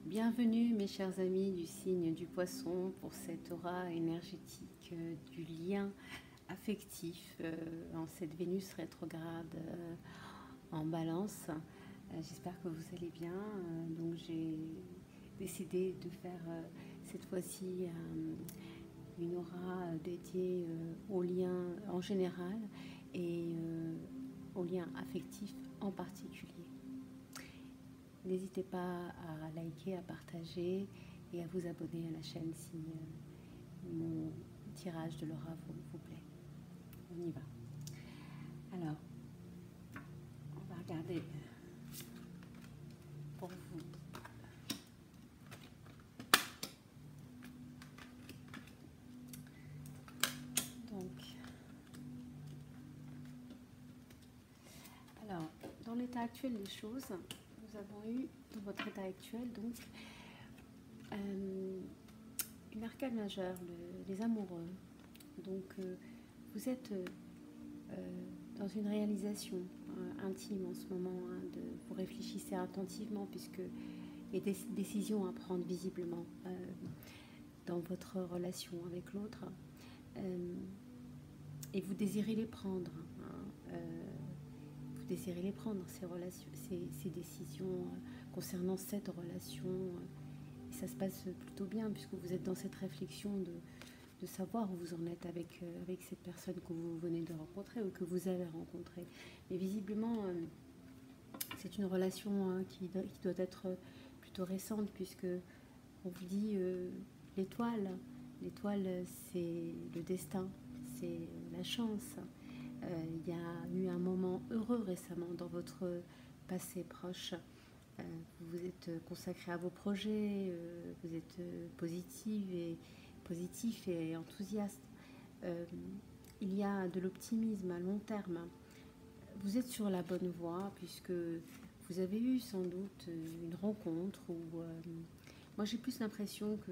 Bienvenue mes chers amis du signe du poisson pour cette aura énergétique du lien affectif en cette Vénus rétrograde en balance. J'espère que vous allez bien. Donc j'ai décidé de faire cette fois-ci une aura dédiée aux liens en général et aux liens affectifs en particulier. N'hésitez pas à liker, à partager et à vous abonner à la chaîne si mon tirage de l'aura vous plaît. On y va. Alors, on va regarder pour vous. Donc, alors, dans l'état actuel des choses, nous avons eu dans votre état actuel donc une arcane majeure, les amoureux. Donc vous êtes dans une réalisation intime en ce moment, vous réfléchissez attentivement puisque il y a des décisions à prendre visiblement dans votre relation avec l'autre et vous désirez les prendre. Vous désirez les prendre, ces relations, ces décisions concernant cette relation. Et ça se passe plutôt bien puisque vous êtes dans cette réflexion de savoir où vous en êtes avec cette personne que vous venez de rencontrer ou que vous avez rencontrée. Mais visiblement, c'est une relation qui doit être plutôt récente puisque on vous dit l'étoile. L'étoile, c'est le destin, c'est la chance. Il y a eu un moment heureux récemment dans votre passé proche. Vous vous êtes consacré à vos projets, vous êtes positif et enthousiaste. Il y a de l'optimisme à long terme. Vous êtes sur la bonne voie puisque vous avez eu sans doute une rencontre où moi j'ai plus l'impression que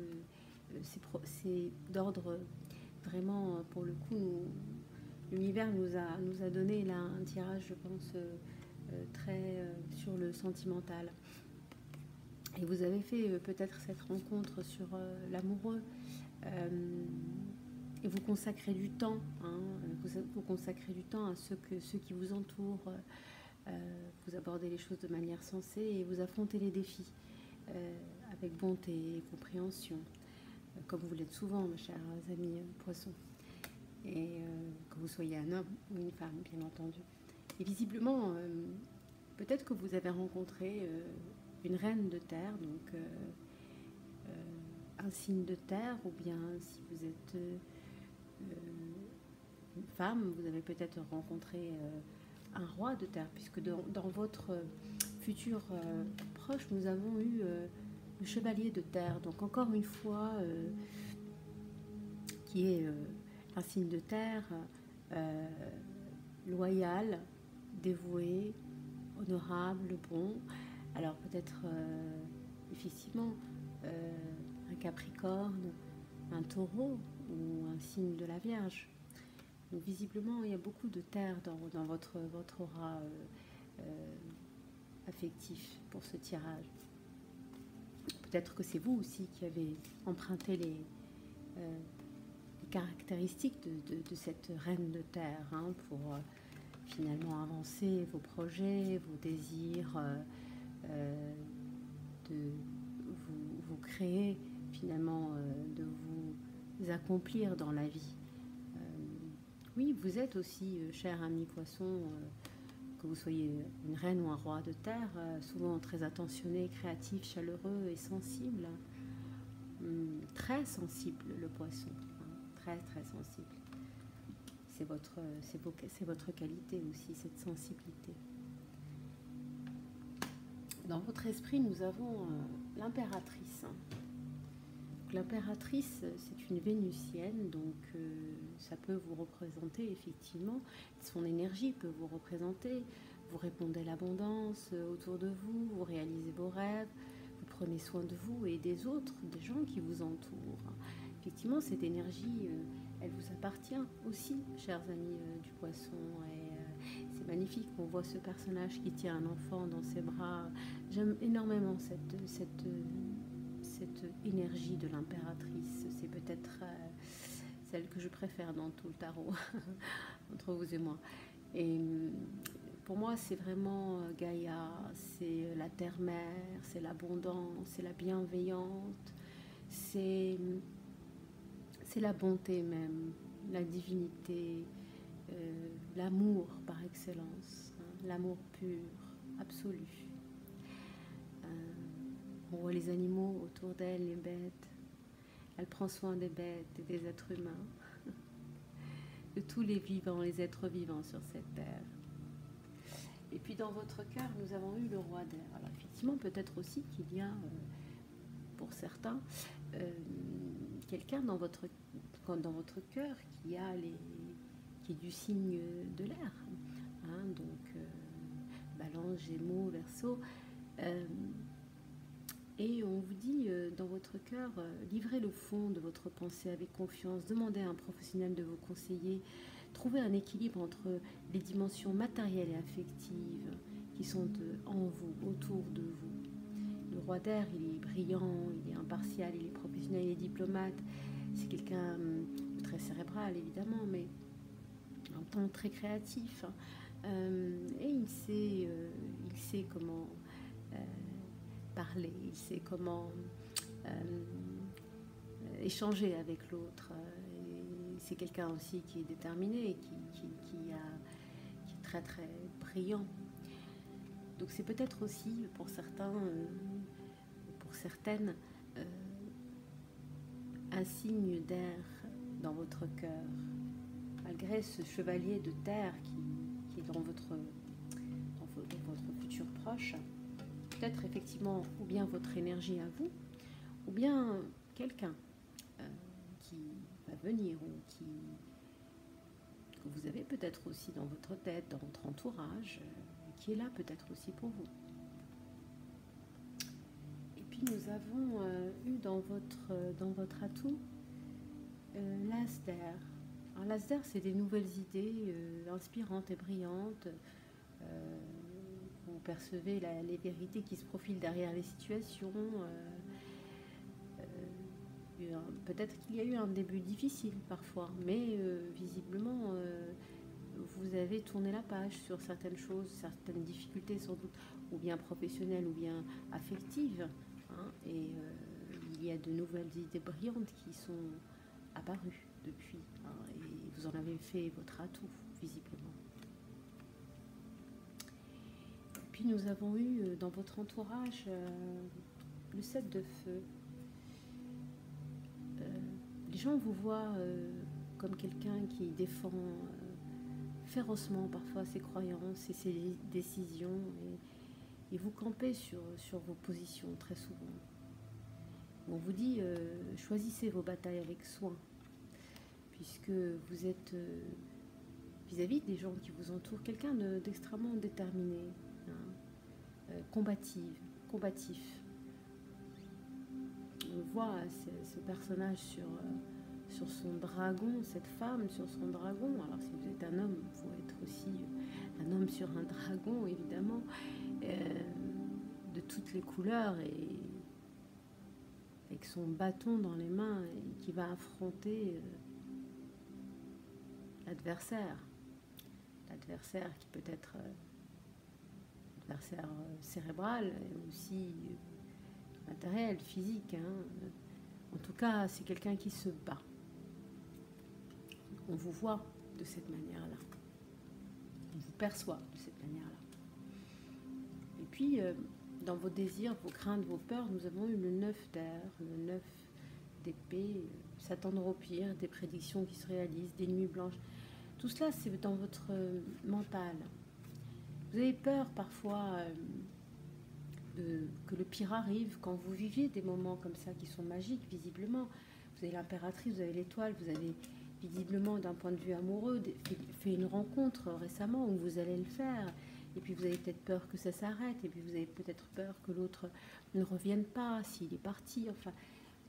c'est d'ordre vraiment, pour le coup, l'univers nous a donné là un tirage, je pense, très sur le sentimental. Et vous avez fait peut-être cette rencontre sur l'amoureux. Et vous consacrez du temps, vous consacrez du temps à ceux qui vous entourent. Vous abordez les choses de manière sensée et vous affrontez les défis avec bonté et compréhension, comme vous l'êtes souvent, mes chers amis poissons. Et que vous soyez un homme ou une femme, bien entendu. Et visiblement, peut-être que vous avez rencontré une reine de terre, donc un signe de terre, ou bien si vous êtes une femme, vous avez peut-être rencontré un roi de terre, puisque dans votre futur proche, nous avons eu le chevalier de terre, donc encore une fois, qui est un signe de terre, loyal, dévoué, honorable, bon. Alors peut-être effectivement un Capricorne, un Taureau ou un signe de la Vierge. Donc visiblement il y a beaucoup de terre dans votre aura affectif pour ce tirage. Peut-être que c'est vous aussi qui avez emprunté les caractéristiques de cette reine de terre pour finalement avancer vos projets, vos désirs, de vous créer finalement, de vous accomplir dans la vie. Oui, vous êtes aussi, cher ami poisson, que vous soyez une reine ou un roi de terre, souvent très attentionné, créatif, chaleureux et sensible. Très sensible, le poisson. Très très sensible. C'est votre qualité aussi, cette sensibilité. Dans votre esprit, nous avons l'impératrice. L'impératrice, c'est une vénusienne, donc ça peut vous représenter effectivement, son énergie peut vous représenter. Vous répondez à l'abondance autour de vous, vous réalisez vos rêves, vous prenez soin de vous et des autres, des gens qui vous entourent. Effectivement, cette énergie, elle vous appartient aussi, chers amis du poisson. Et c'est magnifique. On voit ce personnage qui tient un enfant dans ses bras. J'aime énormément cette énergie de l'impératrice. C'est peut-être celle que je préfère dans tout le tarot, entre vous et moi. Et pour moi, c'est vraiment Gaïa, c'est la terre-mère, c'est l'abondance, c'est la bienveillante, c'est la bonté même, la divinité, l'amour par excellence, hein, l'amour pur, absolu. On voit les animaux autour d'elle, les bêtes. Elle prend soin des bêtes et des êtres humains, de tous les vivants, les êtres vivants sur cette terre. Et puis dans votre cœur, nous avons eu le roi d'air. Alors effectivement, peut-être aussi qu'il y a, pour certains, quelqu'un dans votre cœur qui est du signe de l'air. Hein, donc, Balance, Gémeaux, Verseau. Et on vous dit, dans votre cœur, livrez le fond de votre pensée avec confiance, demandez à un professionnel de vous conseiller, trouvez un équilibre entre les dimensions matérielles et affectives qui sont en vous, autour de vous. Le roi d'air, il est brillant, il est impartial, il est professionnel, il est diplomate. C'est quelqu'un de très cérébral, évidemment, mais en même temps très créatif. Et il sait comment parler, il sait comment échanger avec l'autre. C'est quelqu'un aussi qui est déterminé, qui est très très brillant. Donc c'est peut-être aussi pour certains, pour certaines, un signe d'air dans votre cœur, malgré ce chevalier de terre qui est dans votre futur proche. Peut-être effectivement ou bien votre énergie à vous, ou bien quelqu'un qui va venir, ou que vous avez peut-être aussi dans votre tête, dans votre entourage, qui est là peut-être aussi pour vous. Et puis nous avons eu dans votre atout l'as d'air. Alors l'as d'air, c'est des nouvelles idées inspirantes et brillantes. Vous percevez les vérités qui se profilent derrière les situations. Peut-être qu'il y a eu un début difficile parfois, mais visiblement, vous avez tourné la page sur certaines choses, certaines difficultés sans doute, ou bien professionnelles, ou bien affectives. Hein, et il y a de nouvelles idées brillantes qui sont apparues depuis. Hein, et vous en avez fait votre atout, visiblement. Puis nous avons eu dans votre entourage le 7 de feu. Les gens vous voient comme quelqu'un qui défend férocement parfois ses croyances et ses décisions, et vous campez sur vos positions très souvent. On vous dit choisissez vos batailles avec soin, puisque vous êtes vis-à-vis des gens qui vous entourent quelqu'un d'extrêmement déterminé. Combatif. On voit ce personnage sur son dragon, cette femme sur son dragon. Alors si vous êtes un homme, il faut être aussi un homme sur un dragon, évidemment, de toutes les couleurs, et avec son bâton dans les mains, et qui va affronter l'adversaire qui peut être adversaire cérébral, et aussi matériel, physique. Hein. En tout cas, c'est quelqu'un qui se bat. On vous voit de cette manière-là. On vous perçoit de cette manière-là. Et puis, dans vos désirs, vos craintes, vos peurs, nous avons eu le 9 d'air, le 9 d'épée, s'attendre au pire, des prédictions qui se réalisent, des nuits blanches. Tout cela, c'est dans votre mental. Vous avez peur parfois que le pire arrive quand vous viviez des moments comme ça qui sont magiques, visiblement. Vous avez l'impératrice, vous avez l'étoile, vous avez visiblement d'un point de vue amoureux fait une rencontre récemment, où vous allez le faire, et puis vous avez peut-être peur que ça s'arrête, et puis vous avez peut-être peur que l'autre ne revienne pas s'il est parti. Enfin,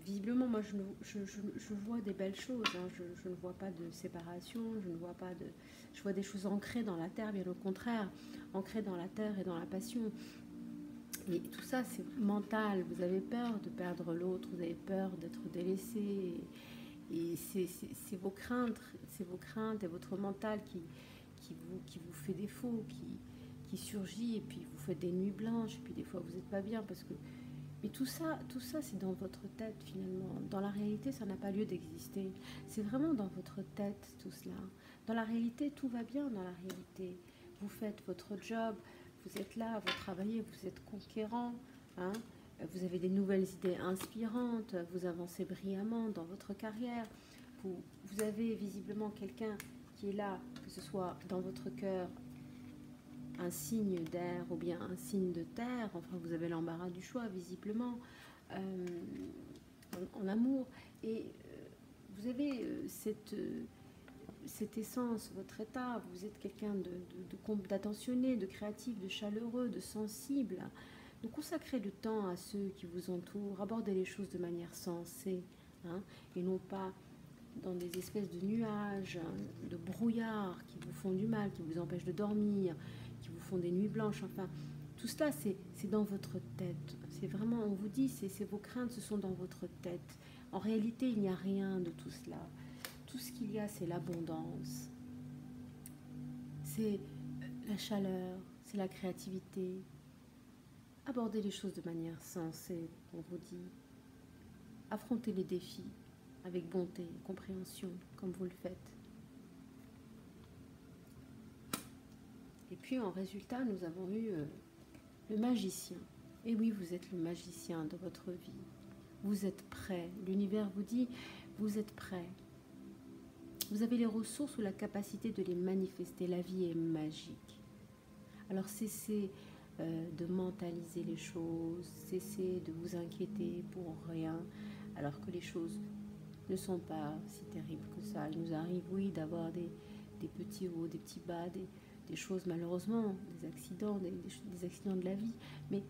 visiblement, moi, je vois des belles choses. Hein. Je ne vois pas de séparation, je ne vois pas de... Je vois des choses ancrées dans la terre, bien au contraire, ancrées dans la terre et dans la passion. Et tout ça, c'est mental. Vous avez peur de perdre l'autre, vous avez peur d'être délaissé. Et c'est vos craintes et votre mental qui vous fait défaut, qui surgit, et puis vous faites des nuits blanches, et puis des fois vous n'êtes pas bien parce que... Mais tout ça c'est dans votre tête finalement. Dans la réalité, ça n'a pas lieu d'exister. C'est vraiment dans votre tête tout cela. Dans la réalité, tout va bien dans la réalité. Vous faites votre job, vous êtes là, vous travaillez, vous êtes conquérant, hein, vous avez des nouvelles idées inspirantes, vous avancez brillamment dans votre carrière. Vous avez visiblement quelqu'un qui est là, que ce soit dans votre cœur, un signe d'air ou bien un signe de terre, enfin vous avez l'embarras du choix visiblement, en amour, et vous avez cette essence, votre état, vous êtes quelqu'un d'attentionné, de créatif, de chaleureux, de sensible. Donc consacrez du temps à ceux qui vous entourent, abordez les choses de manière sensée, hein, et non pas dans des espèces de nuages, de brouillards qui vous font du mal, qui vous empêchent de dormir, qui vous font des nuits blanches, enfin, tout cela, c'est dans votre tête. C'est vraiment, on vous dit, c'est vos craintes, ce sont dans votre tête. En réalité, il n'y a rien de tout cela. Tout ce qu'il y a, c'est l'abondance. C'est la chaleur, c'est la créativité. Abordez les choses de manière sensée, on vous dit. Affrontez les défis avec bonté et compréhension, comme vous le faites. Et puis en résultat, nous avons eu le magicien. Et oui, vous êtes le magicien de votre vie. Vous êtes prêt. L'univers vous dit, vous êtes prêt. Vous avez les ressources ou la capacité de les manifester. La vie est magique. Alors cessez de mentaliser les choses, cessez de vous inquiéter pour rien, alors que les choses ne sont pas si terribles que ça. Il nous arrive, oui, d'avoir des petits hauts, des petits bas, des choses malheureusement, des accidents, des accidents de la vie. Mais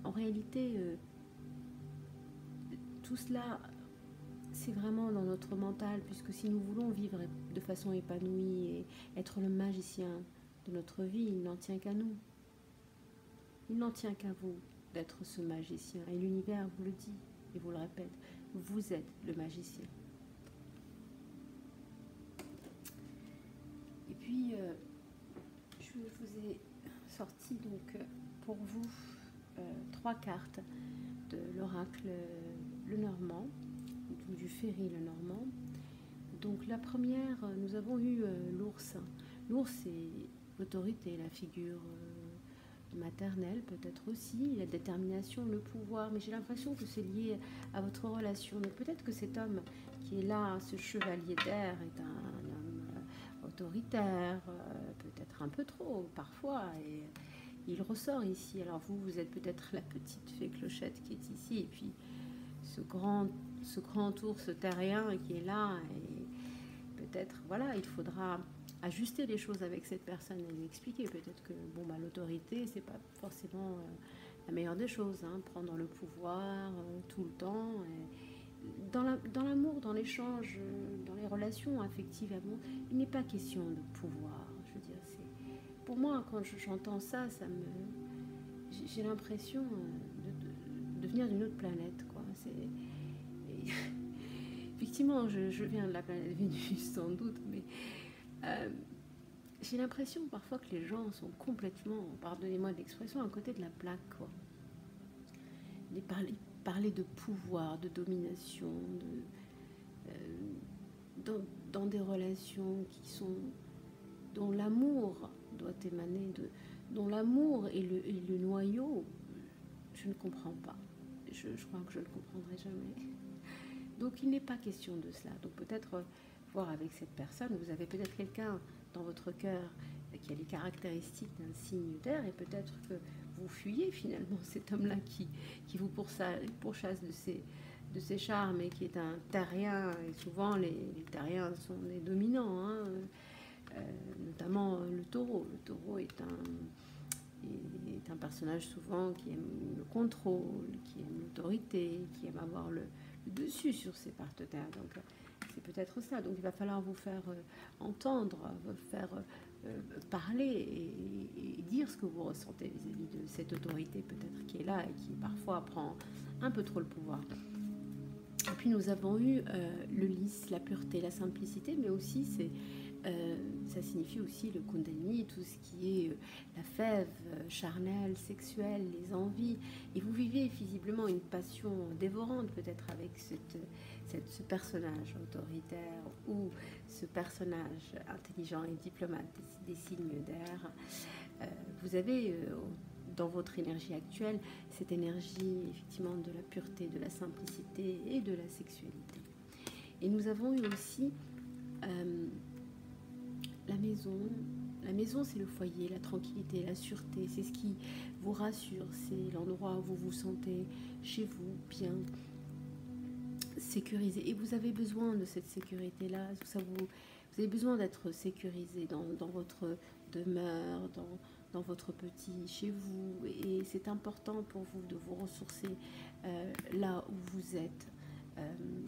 en réalité, tout cela, c'est vraiment dans notre mental, puisque si nous voulons vivre de façon épanouie et être le magicien de notre vie, il n'en tient qu'à nous. Il n'en tient qu'à vous d'être ce magicien. Et l'univers vous le dit et vous le répète, vous êtes le magicien. Et puis, je vous ai sorti donc pour vous 3 cartes de l'oracle Lenormand, du Ferry Lenormand. Donc la première, nous avons eu l'ours. L'ours, c'est l'autorité, la figure maternelle peut-être aussi, la détermination, le pouvoir, mais j'ai l'impression que c'est lié à votre relation. Donc peut-être que cet homme qui est là, ce chevalier d'air, est un homme autoritaire, peut-être un peu trop parfois, et il ressort ici. Alors vous êtes peut-être la petite fée Clochette qui est ici, et puis ce grand ours terrien qui est là, et peut-être, voilà, il faudra ajuster les choses avec cette personne et lui expliquer peut-être que bon, bah, l'autorité, c'est pas forcément la meilleure des choses, hein, prendre le pouvoir tout le temps. Dans l'amour, dans l'échange, dans les relations affectives, il n'est pas question de pouvoir. Je veux dire, pour moi, quand j'entends ça, j'ai l'impression de venir d'une autre planète, quoi. Effectivement, je viens de la planète Vénus sans doute, mais j'ai l'impression parfois que les gens sont complètement, pardonnez-moi de l'expression, à côté de la plaque, quoi. Parler de pouvoir, de domination, dans des relations dont l'amour doit émaner, dont l'amour est le noyau, je ne comprends pas. Je crois que je ne le comprendrai jamais. Donc il n'est pas question de cela. Donc peut-être voir avec cette personne, vous avez peut-être quelqu'un dans votre cœur qui a les caractéristiques d'un signe d'air, et peut-être que vous fuyez finalement cet homme-là qui vous pourchasse de ses charmes et qui est un terrien. Et souvent les terriens sont des dominants, hein, notamment le taureau. Le taureau est un personnage souvent qui aime le contrôle, qui aime l'autorité, qui aime avoir le le dessus sur ses partenaires. Donc c'est peut-être ça. Donc il va falloir vous faire entendre, vous faire parler et dire ce que vous ressentez vis-à-vis de cette autorité peut-être qui est là et qui parfois prend un peu trop le pouvoir. Et puis nous avons eu le lys, la pureté, la simplicité, mais aussi ça signifie aussi le kundalini, tout ce qui est la fève charnelle, sexuelle, les envies. Et vous vivez visiblement une passion dévorante peut-être avec ce personnage autoritaire ou ce personnage intelligent et diplomate des signes d'air. Vous avez dans votre énergie actuelle cette énergie effectivement de la pureté, de la simplicité et de la sexualité. Et nous avons eu aussi la maison. La maison, c'est le foyer, la tranquillité, la sûreté, c'est ce qui vous rassure, c'est l'endroit où vous vous sentez chez vous, bien sécurisé. Et vous avez besoin de cette sécurité-là, vous avez besoin d'être sécurisé dans votre demeure, dans votre petit chez vous. Et c'est important pour vous de vous ressourcer là où vous êtes.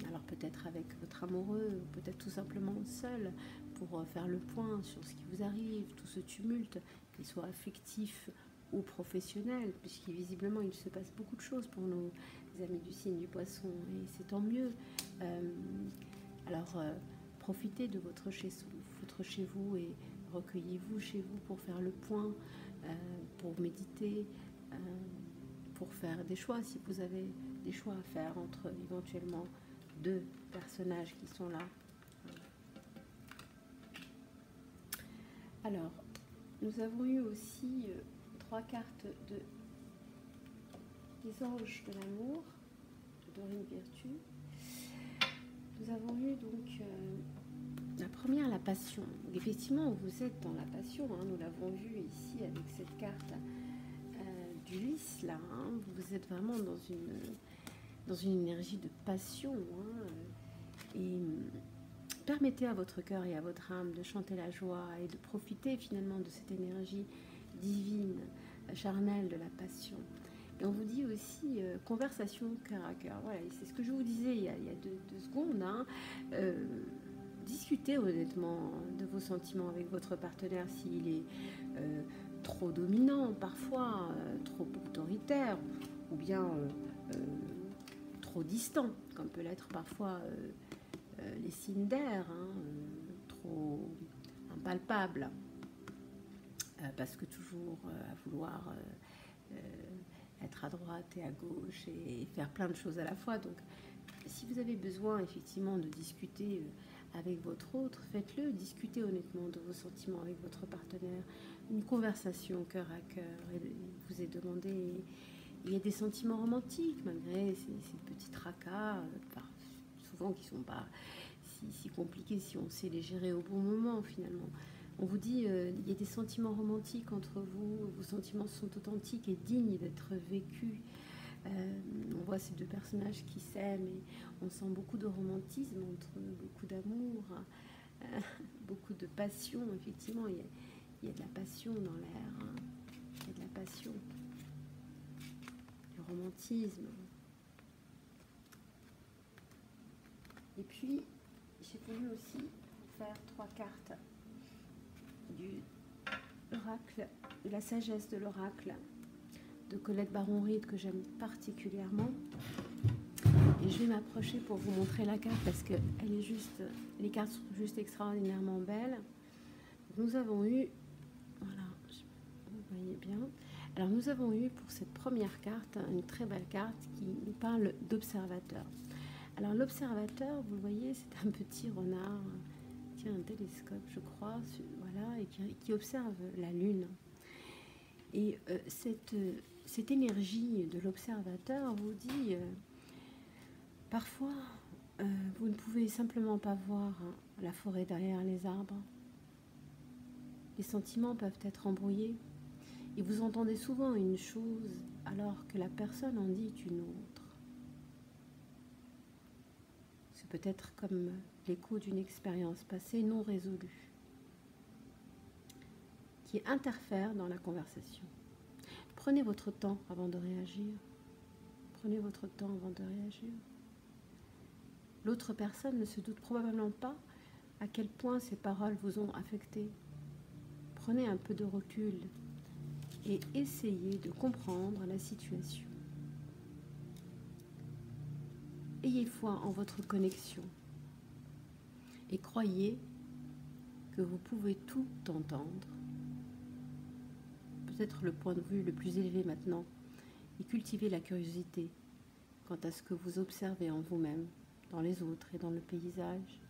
Alors peut-être avec votre amoureux, peut-être tout simplement seul, pour faire le point sur ce qui vous arrive, tout ce tumulte, qu'il soit affectif ou professionnel, puisqu'visiblement il se passe beaucoup de choses pour nos amis du signe du poisson, et c'est tant mieux. Alors profitez de votre chez vous et recueillez-vous chez vous pour faire le point, pour méditer, pour faire des choix, si vous avez des choix à faire entre éventuellement deux personnages qui sont là. Alors, nous avons eu aussi 3 cartes des anges de l'amour, de Dorine Virtue. Nous avons eu donc la première, la passion. Effectivement, vous êtes dans la passion, hein, nous l'avons vu ici avec cette carte du lys là. Hein, vous êtes vraiment dans une énergie de passion. Hein, et permettez à votre cœur et à votre âme de chanter la joie et de profiter finalement de cette énergie divine, charnelle de la passion. Et on vous dit aussi conversation cœur à cœur. Voilà, c'est ce que je vous disais il y a deux secondes. Hein. Discutez honnêtement de vos sentiments avec votre partenaire s'il est trop dominant, parfois trop autoritaire, ou bien trop distant, comme peut l'être parfois les signes d'air, hein, trop impalpables, parce que toujours à vouloir être à droite et à gauche et faire plein de choses à la fois. Donc, si vous avez besoin effectivement de discuter avec votre autre, faites-le, discutez honnêtement de vos sentiments avec votre partenaire, une conversation cœur à cœur, et vous est demandé. Il y a des sentiments romantiques malgré ces petits tracas, souvent qui ne sont pas si compliqués si on sait les gérer au bon moment finalement. On vous dit, il y a des sentiments romantiques entre vous, vos sentiments sont authentiques et dignes d'être vécus. On voit ces deux personnages qui s'aiment et on sent beaucoup de romantisme entre eux, beaucoup d'amour, beaucoup de passion. Effectivement, il y a de la passion dans l'air, hein. Il y a de la passion, du romantisme. Et puis, j'ai voulu aussi faire 3 cartes du oracle, de la sagesse de l'oracle de Colette Baron-Reid que j'aime particulièrement. Et je vais m'approcher pour vous montrer la carte parce que elle est juste, les cartes sont juste extraordinairement belles. Nous avons eu, voilà, vous voyez bien. Alors nous avons eu pour cette première carte une très belle carte qui nous parle d'observateur. Alors l'observateur, vous le voyez, c'est un petit renard qui a un télescope, je crois, voilà, et qui observe la Lune. Et cette énergie de l'observateur vous dit, parfois, vous ne pouvez simplement pas voir la forêt derrière les arbres. Les sentiments peuvent être embrouillés. Et vous entendez souvent une chose alors que la personne en dit une autre. C'est peut-être comme l'écho d'une expérience passée non résolue qui interfère dans la conversation. Prenez votre temps avant de réagir. Prenez votre temps avant de réagir. L'autre personne ne se doute probablement pas à quel point ces paroles vous ont affecté. Prenez un peu de recul et essayez de comprendre la situation. Ayez foi en votre connexion et croyez que vous pouvez tout entendre. Peut-être le point de vue le plus élevé maintenant, et cultivez la curiosité quant à ce que vous observez en vous-même, dans les autres et dans le paysage.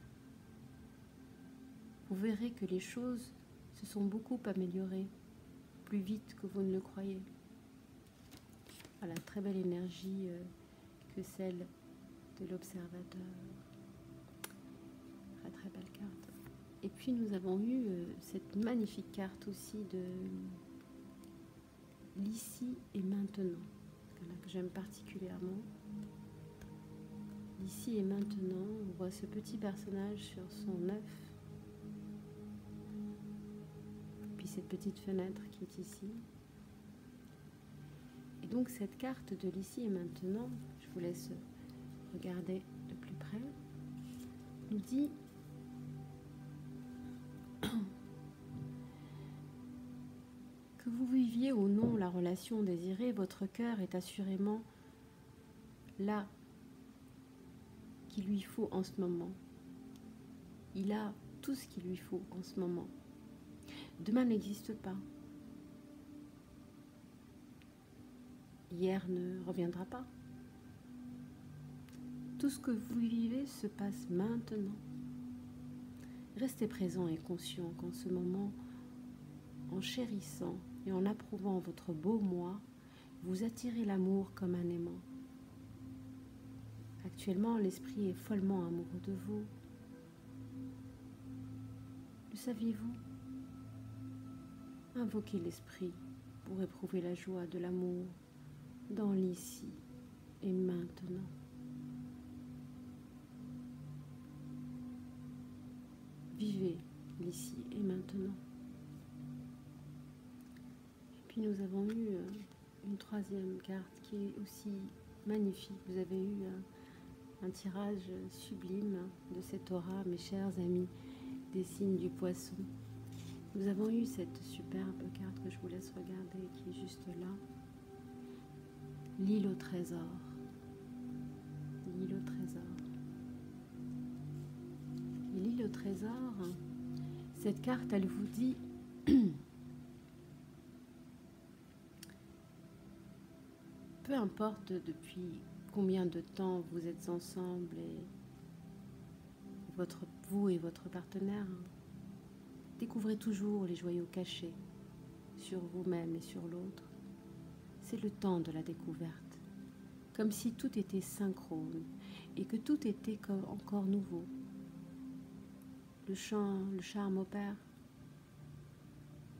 Vous verrez que les choses se sont beaucoup améliorées, plus vite que vous ne le croyez. Voilà, très belle énergie que celle de l'observateur. Très très belle carte. Et puis nous avons eu cette magnifique carte aussi de l'ici et maintenant, que j'aime particulièrement. L'ici et maintenant, on voit ce petit personnage sur son œuf, puis cette petite fenêtre qui est ici. Et donc cette carte de l'ici et maintenant, je vous laisse regarder de plus près, nous dit que vous viviez ou non la relation désirée, votre cœur est assurément là qu'il lui faut en ce moment. Il a tout ce qu'il lui faut en ce moment. Demain n'existe pas. Hier ne reviendra pas. Tout ce que vous vivez se passe maintenant. Restez présent et conscient qu'en ce moment, en chérissant et en approuvant votre beau moi, vous attirez l'amour comme un aimant. Actuellement, l'esprit est follement amoureux de vous. Le saviez-vous? Invoquez l'esprit pour éprouver la joie de l'amour dans l'ici et maintenant. Vivez l'ici et maintenant. Et puis nous avons eu une troisième carte qui est aussi magnifique. Vous avez eu un tirage sublime de cette aura, mes chers amis des signes du poisson. Nous avons eu cette superbe carte que je vous laisse regarder, qui est juste là. L'île au trésor. L'île au trésor. Et l'île au trésor, cette carte, elle vous dit peu importe depuis combien de temps vous êtes ensemble et vous et votre partenaire, découvrez toujours les joyaux cachés sur vous-même et sur l'autre. C'est le temps de la découverte, comme si tout était synchrone et que tout était encore nouveau. Le charme opère.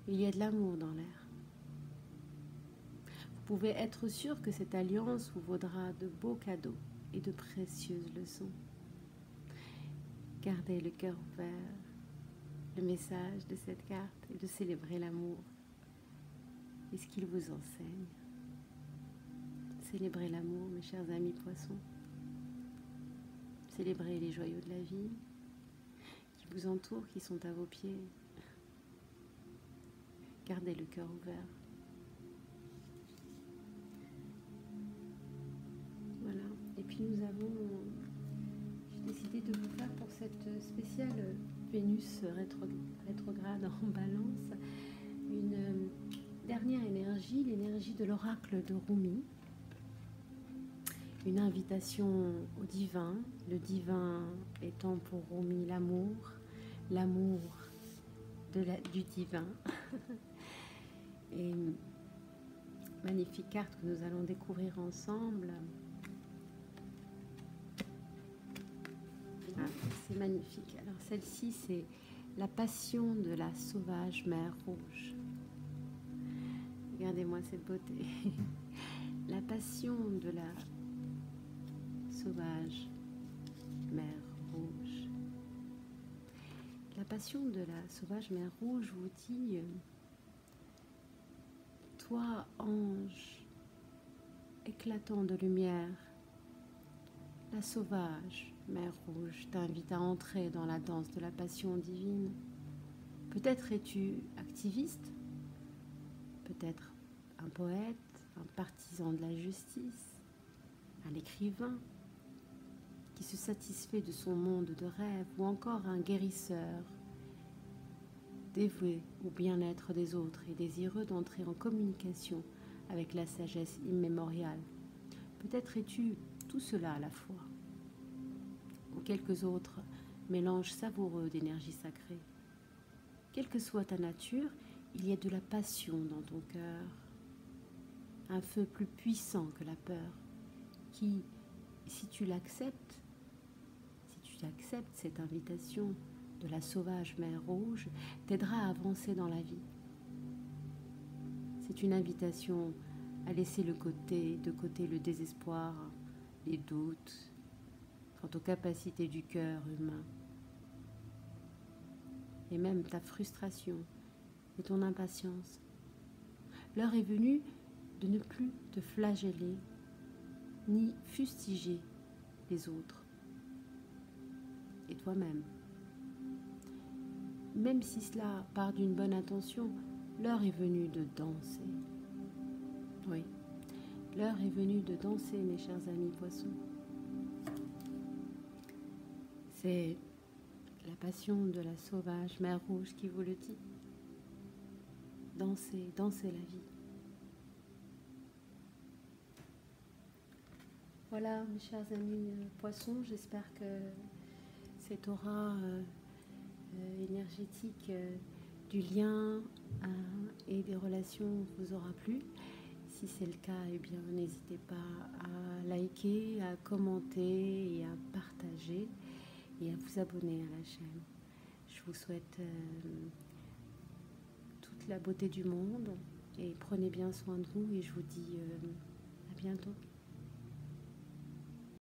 Il y a de l'amour dans l'air. Vous pouvez être sûr que cette alliance vous vaudra de beaux cadeaux et de précieuses leçons. Gardez le cœur ouvert. Le message de cette carte est de célébrer l'amour et ce qu'il vous enseigne. Célébrez l'amour, mes chers amis poissons. Célébrez les joyaux de la vie qui vous entourent, qui sont à vos pieds. Gardez le cœur ouvert. Voilà. Et puis nous avons... J'ai décidé de vous faire pour cette spéciale Vénus rétrograde en Balance une dernière énergie, l'énergie de l'oracle de Rumi. Une invitation au divin, le divin étant pour Rumi l'amour, l'amour du divin. Et magnifique carte que nous allons découvrir ensemble. Ah, c'est magnifique. Alors celle-ci, c'est la passion de la sauvage mer rouge. Regardez-moi cette beauté. La passion de la sauvage mer rouge. La passion de la sauvage mer rouge vous dit: toi, ange éclatant de lumière, La sauvage, mer rouge, t'invite à entrer dans la danse de la passion divine. Peut-être es-tu activiste, peut-être un poète, un partisan de la justice, un écrivain qui se satisfait de son monde de rêve, ou encore un guérisseur dévoué au bien-être des autres et désireux d'entrer en communication avec la sagesse immémoriale. Peut-être es-tu tout cela à la fois, ou quelques autres mélanges savoureux d'énergie sacrée. Quelle que soit ta nature, il y a de la passion dans ton cœur, un feu plus puissant que la peur, qui, si tu acceptes cette invitation de la sauvage mer rouge, t'aidera à avancer dans la vie. C'est une invitation à laisser de côté le désespoir, les doutes quant aux capacités du cœur humain, et même ta frustration et ton impatience. L'heure est venue de ne plus te flageller ni fustiger les autres et toi-même. Même si cela part d'une bonne intention, l'heure est venue de danser. Oui, l'heure est venue de danser, mes chers amis poissons. C'est la passion de la sauvage mer rouge qui vous le dit. Dansez, dansez la vie. Voilà, mes chers amis poissons, j'espère que cette aura énergétique du lien et des relations vous aura plu. Si c'est le cas, eh bien, n'hésitez pas à liker, à commenter et à partager et à vous abonner à la chaîne. Je vous souhaite toute la beauté du monde et prenez bien soin de vous et je vous dis à bientôt.